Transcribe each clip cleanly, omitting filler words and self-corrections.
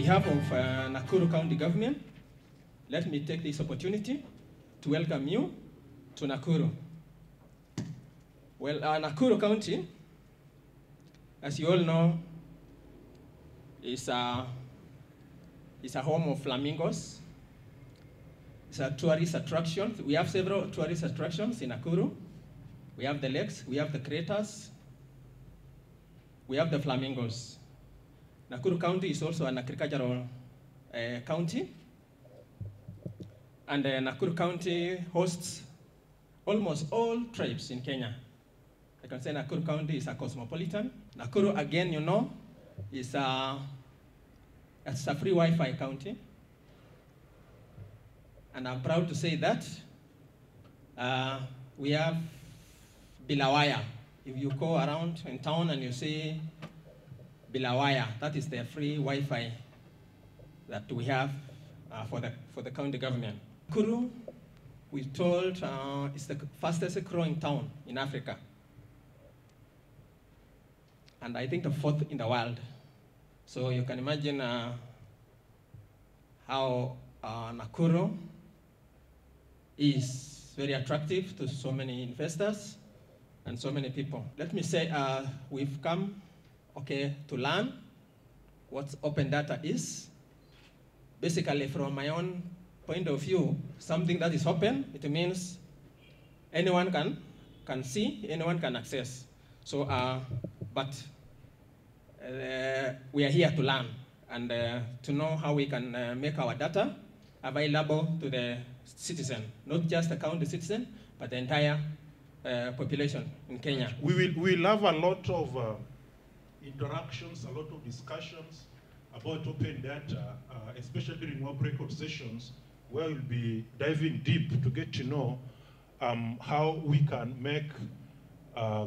behalf of Nakuru County Government, let me take this opportunity to welcome you to Nakuru. Well, Nakuru County, as you all know, is a home of flamingos. It's a tourist attraction. We have several tourist attractions in Nakuru. We have the lakes, we have the craters, we have the flamingos. Nakuru County is also an agricultural county. And Nakuru County hosts almost all tribes in Kenya. I can say Nakuru County is a cosmopolitan. Nakuru, again, you know, is a free Wi-Fi county. And I'm proud to say that we have Bilawaya. If you go around in town and you see Bilawaya, that is the free Wi-Fi that we have for the county government. Nakuru, we're told, is the fastest growing town in Africa. And I think the 4th in the world. So you can imagine how Nakuru is very attractive to so many investors and so many people. Let me say we've come, to learn what open data is. Basically, from my own point of view, something that is open, it means anyone can see, anyone can access. So, we are here to learn and to know how we can make our data available to the citizen, not just the county citizen, but the entire population in Kenya. We will have a lot of interactions, a lot of discussions about open data, especially during our breakout sessions, where we'll be diving deep to get to know how we can make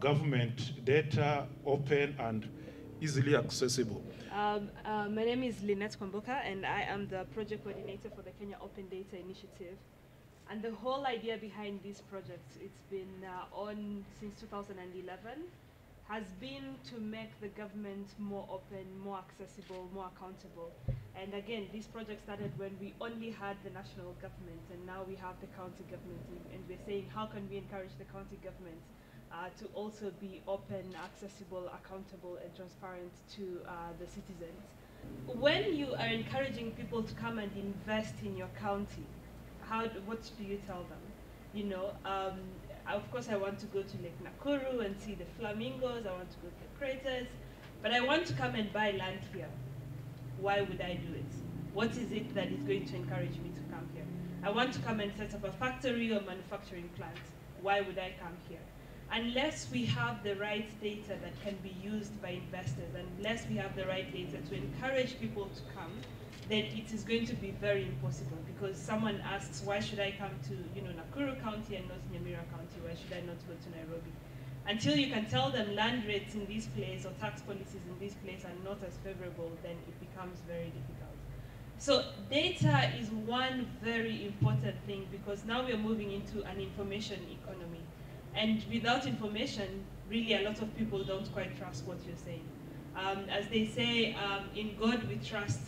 government data open and easily accessible. My name is Lynette Kwamboka, and I am the project coordinator for the Kenya Open Data Initiative. And the whole idea behind this project, it's been on since 2011, has been to make the government more open, more accessible, more accountable. And again, this project started when we only had the national government, and now we have the county government. And we're saying, how can we encourage the county government to also be open, accessible, accountable, and transparent to the citizens? When you are encouraging people to come and invest in your county, what do you tell them? You know, of course I want to go to Lake Nakuru and see the flamingos, I want to go to the craters, but I want to come and buy land here. Why would I do it? What is it that is going to encourage me to come here? I want to come and set up a factory or manufacturing plant. Why would I come here? Unless we have the right data that can be used by investors, unless we have the right data to encourage people to come, then it is going to be very impossible, because someone asks, why should I come to Nakuru County and not Nyamira County? Why should I not go to Nairobi? Until you can tell them land rates in this place or tax policies in this place are not as favorable, then it becomes very difficult. So data is one very important thing, because now we are moving into an information economy. And without information, really a lot of people don't quite trust what you're saying. As they say, in God we trust,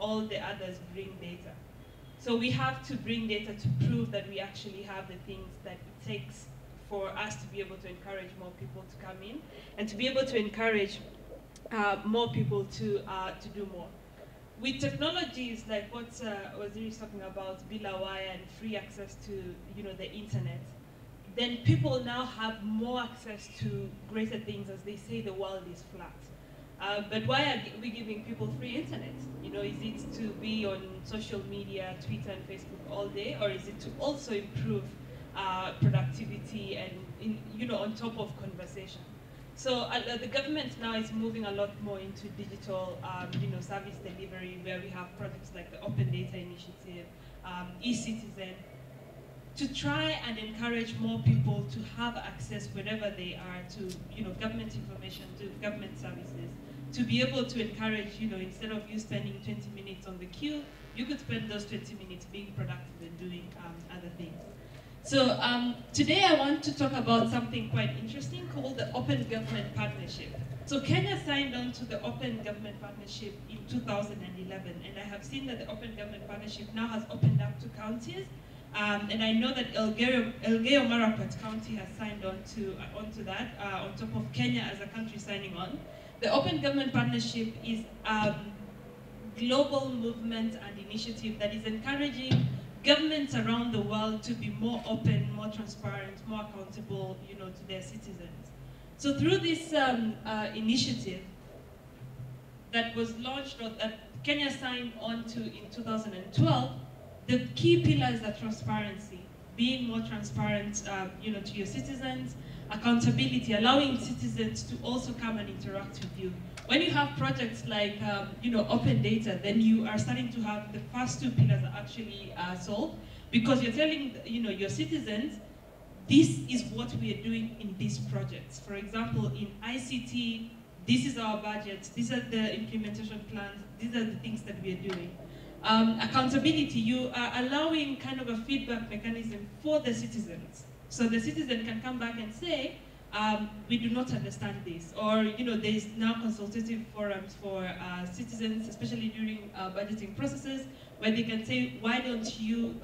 all the others bring data. So we have to bring data to prove that we actually have the things that it takes for us to be able to encourage more people to come in, and to be able to encourage more people to do more. With technologies like what Waziri is talking about, Bilawaya and free access to the internet, then people now have more access to greater things. As they say, the world is flat. But why are we giving people free internet? Is it to be on social media, Twitter and Facebook all day, or is it to also improve productivity and on top of conversation? So the government now is moving a lot more into digital service delivery, where we have projects like the Open Data Initiative, e-Citizen, to try and encourage more people to have access wherever they are to government information, to government services, to be able to encourage, instead of you spending 20 minutes on the queue, you could spend those 20 minutes being productive and doing other things. So today I want to talk about something quite interesting called the Open Government Partnership. So Kenya signed on to the Open Government Partnership in 2011, and I have seen that the Open Government Partnership now has opened up to counties, and I know that Elgeyo Marakwet County has signed on to onto that, on top of Kenya as a country signing on. The Open Government Partnership is global movement and initiative that is encouraging governments around the world to be more open, more transparent, more accountable, to their citizens. So through this initiative that was launched, or that Kenya signed on to in 2012, the key pillars are transparency, being more transparent, to your citizens, accountability, allowing citizens to also come and interact with you. When you have projects like, open data, then you are starting to have the first two pillars are actually solved, because you're telling, your citizens, this is what we are doing in these projects. For example, in ICT, this is our budget, these are the implementation plans, these are the things that we are doing. Accountability, you are allowing kind of a feedback mechanism for the citizens. So the citizen can come back and say, we do not understand this, or there is now consultative forums for citizens, especially during budgeting processes, where they can say, why don't you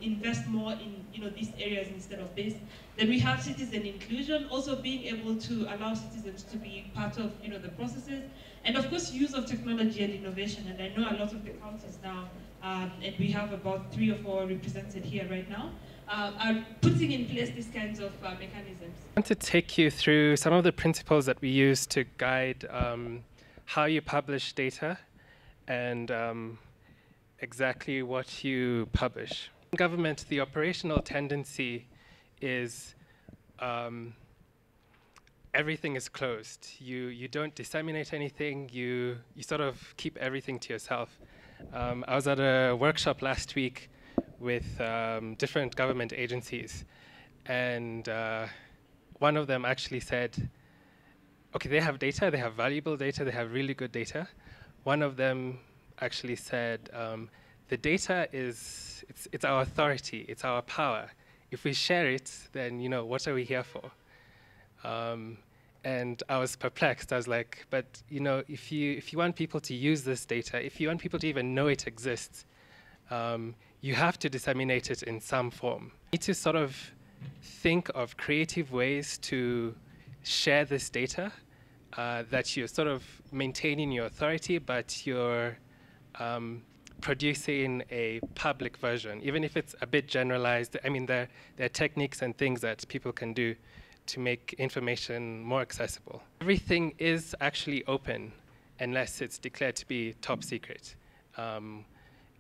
invest more in these areas instead of this? Then we have citizen inclusion, also being able to allow citizens to be part of the processes, and of course use of technology and innovation. And I know a lot of the counties now, and we have about 3 or 4 represented here right now, are putting in place these kinds of mechanisms. I want to take you through some of the principles that we use to guide how you publish data and exactly what you publish. In government, the operational tendency is everything is closed. You don't disseminate anything. You sort of keep everything to yourself. I was at a workshop last week with different government agencies, and one of them actually said, okay, they have data, they have valuable data, they have really good data. One of them actually said, the data is, it's our authority, it's our power. If we share it, then what are we here for? And I was perplexed. I was like, but if you want people to use this data, if you want people to even know it exists, you have to disseminate it in some form. You need to sort of think of creative ways to share this data, that you're sort of maintaining your authority, but you're producing a public version, even if it's a bit generalized. I mean, there are techniques and things that people can do to make information more accessible. Everything is actually open unless it's declared to be top secret.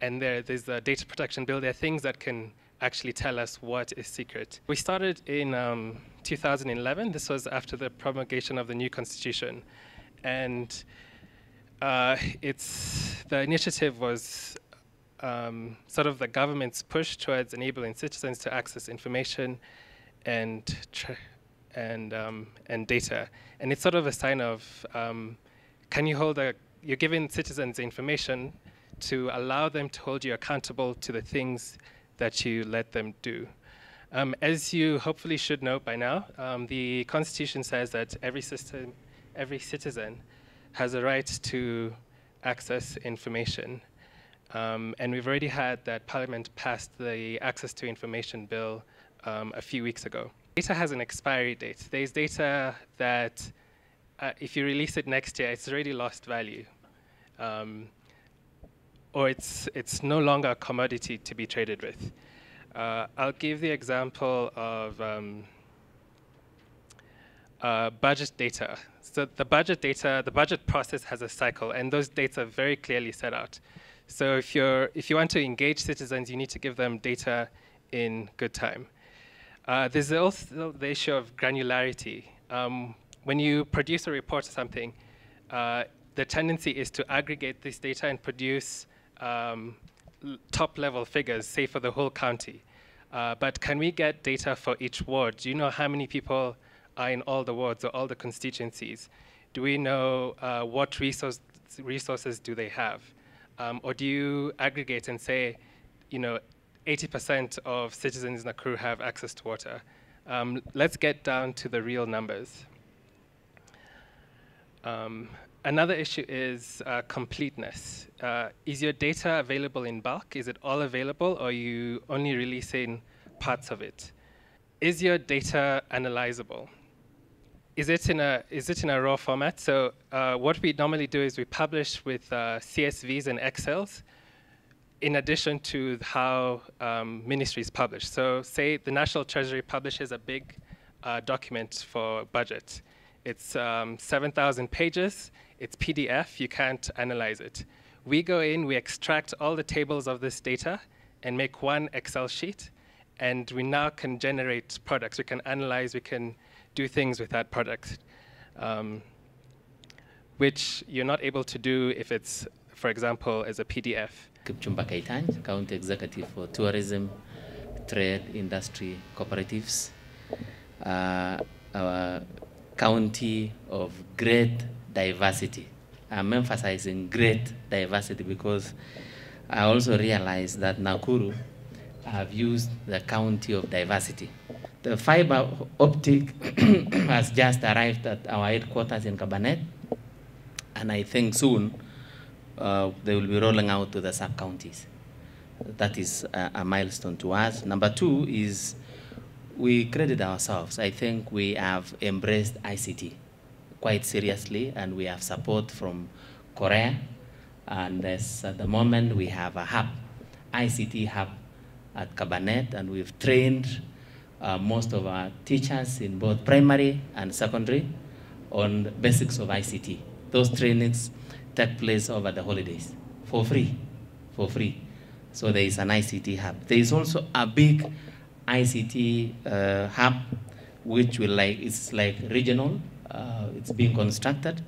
And there's a data protection bill. There are things that can actually tell us what is secret. We started in 2011. This was after the promulgation of the new constitution. And the initiative was sort of the government's push towards enabling citizens to access information and data. And it's sort of a sign of, you're giving citizens information to allow them to hold you accountable to the things that you let them do. As you hopefully should know by now, the Constitution says that every citizen has a right to access information. And we've already had that Parliament passed the Access to Information Bill a few weeks ago. Data has an expiry date. There's data that if you release it next year, it's already lost value. Or it's no longer a commodity to be traded with. I'll give the example of budget data. So the budget process has a cycle, and those dates are very clearly set out. So if you want to engage citizens, you need to give them data in good time. There's also the issue of granularity. When you produce a report or something, the tendency is to aggregate this data and produce top-level figures, say for the whole county. But can we get data for each ward? Do you know how many people are in all the wards or all the constituencies? Do we know what resources do they have? Or do you aggregate and say, 80% of citizens in Nakuru have access to water? Let's get down to the real numbers. Another issue is completeness. Is your data available in bulk? Is it all available, or are you only releasing parts of it? Is your data analyzable? Is it in a raw format? So what we normally do is we publish with CSVs and Excels, in addition to how ministries publish. So say the National Treasury publishes a big document for budget. It's 7,000 pages, it's PDF, you can't analyze it. We go in, we extract all the tables of this data and make one Excel sheet, and we now can generate products. We can analyze, we can do things with that product, which you're not able to do if it's, for example, as a PDF. Kipchumba Kaitanj, County Executive for Tourism, Trade, Industry, Cooperatives. Our county of great diversity. I'm emphasizing great diversity because I also realize that Nakuru have used the county of diversity. The fiber optic has just arrived at our headquarters in Kabanet, and I think soon they will be rolling out to the sub-counties. That is a milestone to us. Number two is we credit ourselves. I think we have embraced ICT quite seriously, and we have support from Korea. And at the moment, we have a hub, ICT hub at Kabanet, and we've trained most of our teachers in both primary and secondary on the basics of ICT. Those trainings take place over the holidays for free. So there is an ICT hub. There is also a big ICT hub, which it's like regional. It's being constructed.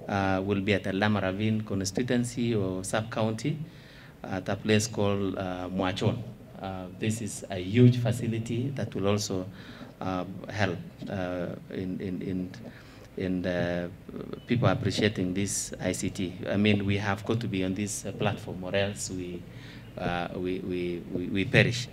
Will be at the Lama Ravine constituency or sub-county at a place called Mwachon. This is a huge facility that will also help in people appreciating this ICT. I mean, we have got to be on this platform, or else we perish.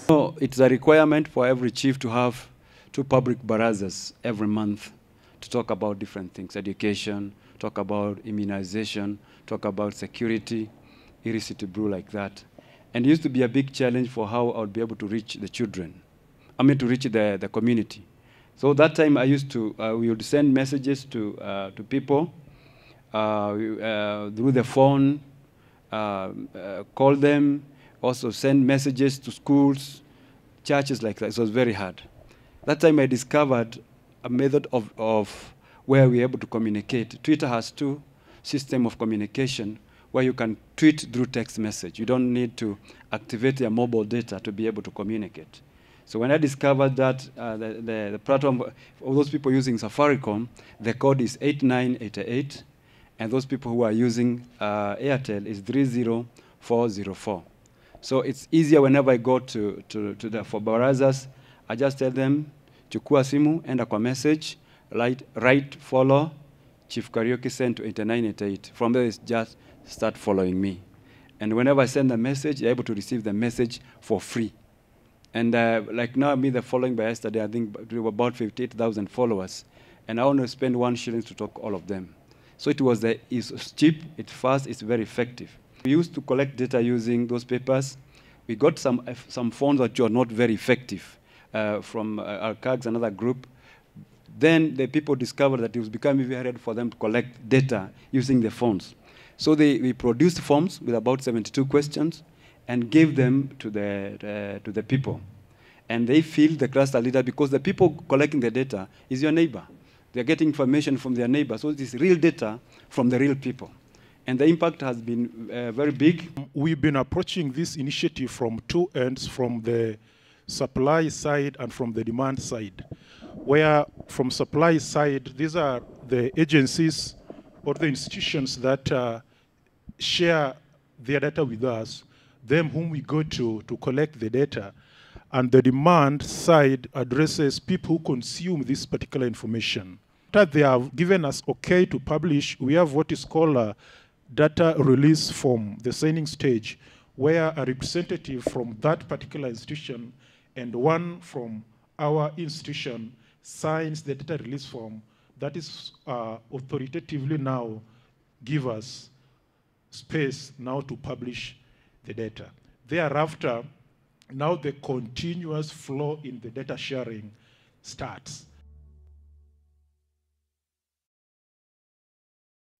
So it's a requirement for every chief to have 2 public barazas every month to talk about different things: education, talk about immunization, talk about security, illicit brew, like that. And it used to be a big challenge for how I would be able to reach the children. I mean, to reach the community. So that time I used to, we would send messages to people through the phone, call them, also send messages to schools, churches, like that. So it was very hard. That time I discovered a method of where we're able to communicate. Twitter has 2 systems of communication where you can tweet through text message. You don't need to activate your mobile data to be able to communicate. So when I discovered that the platform, for those people using Safaricom, the code is 8988, and those people who are using Airtel is 30404. So it's easier whenever I go to for barazas, I just tell them, chukua simu, enda kwa message, write follow, Chief Karaoke send to 8988. From there, it's just start following me. And whenever I send a message, you're able to receive the message for free. And like now, the following by yesterday, I think we were about 58,000 followers. and I only spend 1 shilling to talk all of them. So it's cheap, it's fast, it's very effective. We used to collect data using those papers. We got some phones that were not very effective from our CAGs, another group. Then the people discovered that it was becoming very hard for them to collect data using the phones. So we produced forms with about 72 questions and gave them to the people. And they feel the cluster leader because the people collecting the data is your neighbor. They're getting information from their neighbor. So it is real data from the real people. And the impact has been very big. We've been approaching this initiative from two ends, from the supply side and from the demand side. Where from supply side, these are the agencies or the institutions that share their data with us, them whom we go to collect the data. And the demand side addresses people who consume this particular information. That they have given us okay to publish, we have what is called a data release form, the signing stage, where a representative from that particular institution and one from our institution signs the data release form. That is authoritatively now give us space now to publish the data. Thereafter, now the continuous flow in the data sharing starts.